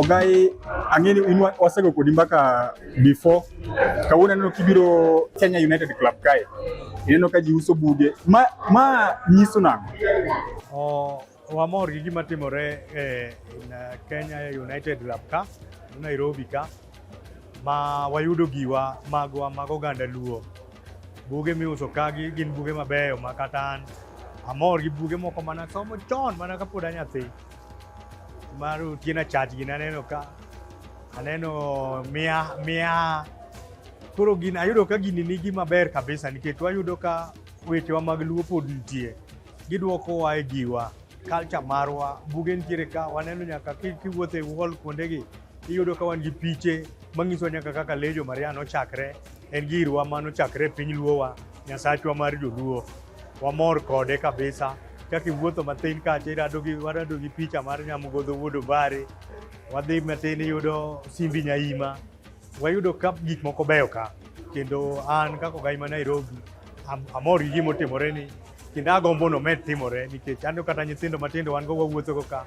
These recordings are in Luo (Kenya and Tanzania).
Ogai angeni inwa wasego kodimbaka before kawuna no kibiro Kenya United Club kai ineno ka ji uso buge ma nyiso nango wamor gi gima timore Kenya United Club ka Nairobi ka ma wayudo giwa magwa mag oganda Luo. Buge miuso kagi gin buge mabeyo makatan amor gi buge moko mana somo chon mana kapod anyathi maru tiena chach gin aneno ka aneno mia koro gin ayudo ka gini nigi maber kabisa nikech wayudo ka wetewa mag Luo pod nitie giduoko wa e giwa culture marwa buge nitiere ka waneno nyaka kiwuothe wall kuondegi iyudo ka wan gi piche manyiso nyaka kaka Lejo Mariano chakre en girwa mano chakre piny Luowa Nyasachwa mar Joluo wamor kode kabisa kaka iwuotho mathin kacha warado gi picha mar Nyamugodho Wuodo Bare wadhi matin iyudo Simbi Nyaima wayudo ka gik moko beyo ka kendo an kaka ogai ma Nairobi amor gi gima otimore ni kendo agombo nomed timore nikech ando kata nyithindo matindo wan go wawuotho go ka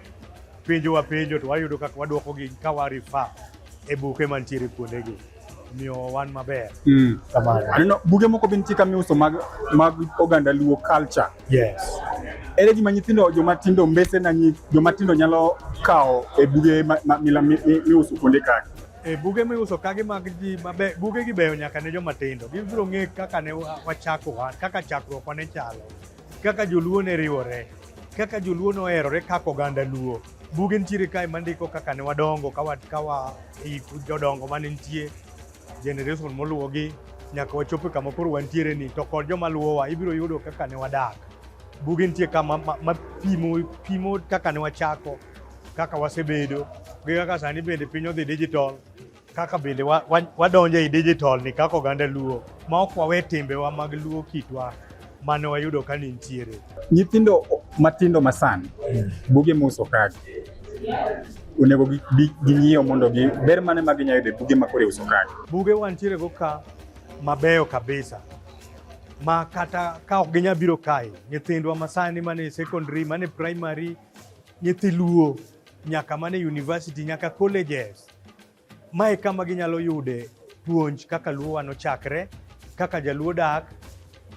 penjo to wayudo kaka waduoko gi ka warifa e buke mantiere kuondegi miyo wan maber kamano aneno buge moko binti ka miuso mag oganda Luo culture. Yes. Ere gima nyithindo jomatindo mbese na jomatindo nyalo kao e buge miuso kuonde ka buge miuso kagi mag ji maber buge gi beyo nyaka ne jomatindo gibiro ng'e kaka ne wachako kaka chakruok ne chalo kaka Joluo ne riwore kaka Joluo noherore kaka oganda Luo. Buge nitiere kae mandiko kaka ne wadongo kawa jodongo mane nitie generation moluwogi nyaka wachope kama koro wantiere ni to kod joma luwowa ibiro yudo kaka ne wadak. Buge nitie kama pimo kaka ne wachako kaka wasebedo gi kaka sani bende piny odhi digital kaka bende wadonjo e digital ni kaka oganda Luo ma ok wawe timbewa mag Luo kitwa mane wayudo ka nitiere. Nyithindo matindo masani buge miuso kagi onego ging'iyo mondo ber mane ma ginyayudo buge makore uso kagi. Buge wantiere go ka mabeyo kabisa ma kata ka ok ginya biro kae nyithindwa masani mane secondary mane primary nyithi Luo nyaka mane university nyaka colleges mae kama ginyalo yude puonj kaka Luo nochakre kaka Jaluo dak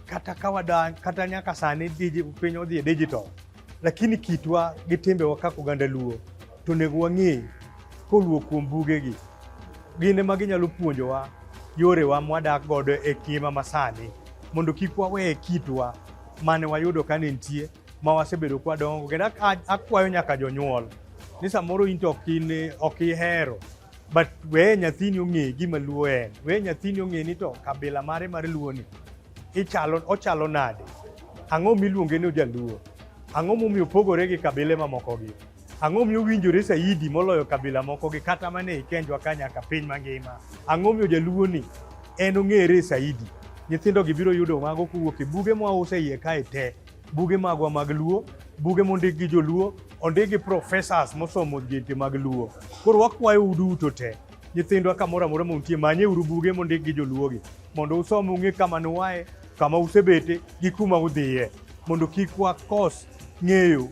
kata kawadan kata nyaka sani piny odhi e digital lakini kitwa gi timbewa kaka oganda Luo to nego wang'e koluwo kuom bugegi gin ema ginyalo puonjowa yorewa mwadak godo e kima masani mondo kik wawe kitwa mane wayudo ka nitie ma wasebedo kwa dongo kendo akwayo nyaka jonyuol ni samoro in to ok ihero but we nyathini ong'e gima Luo en we nyathini ong'e ni to kabila mare mar Luo ni ochalo nade ang'o miluonge ni Jaluo ang'o momiyo pogore gi kabile mamoko gi ang'o miyo winjore saidi moloyo kabila moko gi kata mane ikenjwa ka nyaka piny mangima ang'o miyo Jaluo ni en ong'ere saidi. Nyithindo gi biro yudo mago kuwuok e buge mwause iye kae te buge magwa mag Luo buge mondik gi Joluo ondik gi professors mosomo ginte mag Luo koro wakwayo uduto te nyithindwa kamoro amora montie manyeuru buge mondik gi Joluo gi mondo usom ung'e kama nuaye kama usebete gi kuma udhiye mondo kik wakos ng'eyo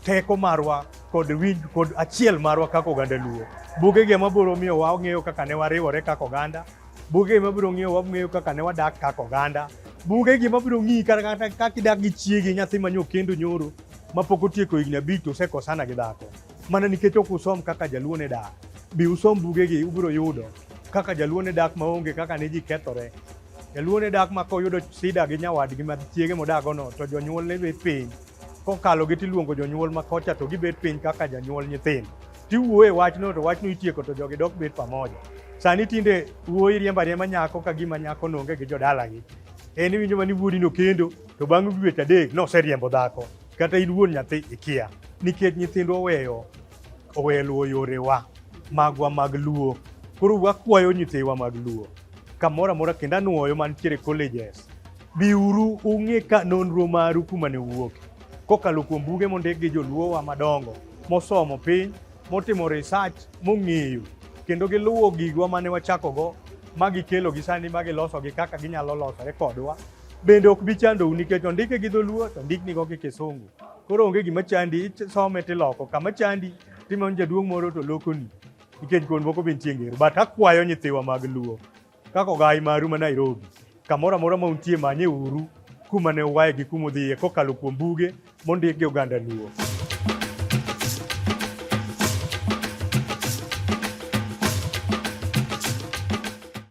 teko marwa kod achiel marwa kaka oganda Luo. Buge gi mabiro miyo wang'eyo kaka ne wariwore kaka oganda buge mabiro ng'eyo kaka ne wadak kaka oganda buge gi mabiro ng'i kata kaka idak gi chiegi nyathi manyo kendo nyoro mapok otieko higni 5 to osekosana gi dhako mana nikech ok usom kaka Jaluo ne dak. Bi usom buge gi ubiro yudo kaka Jaluo ne dak maonge kaka ne ji kethore. Jaluo ne dak ma koyudo sida gi nyawadgi ma chiege modagono to jonyuol ne bet piny kokalo gi tiluongo jonyuol ma kocha to gibet piny kaka janyuol nyithindo tiwuoye wachno to wachno itieko to jogi dok bet pamoja. Sani tinde wuoyi riemba nyako ka gima nyako nonge gi jodalagi en iwinjo mani wuodi no kendo to bang' dweche 3 noseriembo dhako kata in wuon nyathi ikia nikech nyithindwa oweyo luwo yorewa magwa mag Luo. Koro wakwayo nyithiwa mag Luo kamoro amora kendo anuoyo mantiere colleges biuru ung'e ka nonro maru kuma ne wuok kokalo kuom buge mondik gi Joluowa madongo mosomo piny motimo research mong'eyo kendo giluwo gigwa mane wachakogo magikelo gi sani magiloso gi kaka ginyalo losore kodwa bende ok bi chandou nikech ondike gi Dholuo to ndiknigo gi Kisungu koro onge gima chandi isome tiloko kama chandi timon jaduong' moro to lokoni nikech kon moko bin chieng'ero but akwayo nyithiwa mag Luo kaka ogai maru ma Nairobi kamoro amora ma untie manye uru kuma ne uwaye gi kuma udhiye kokalo kuom buge mondik gi oganda Luo.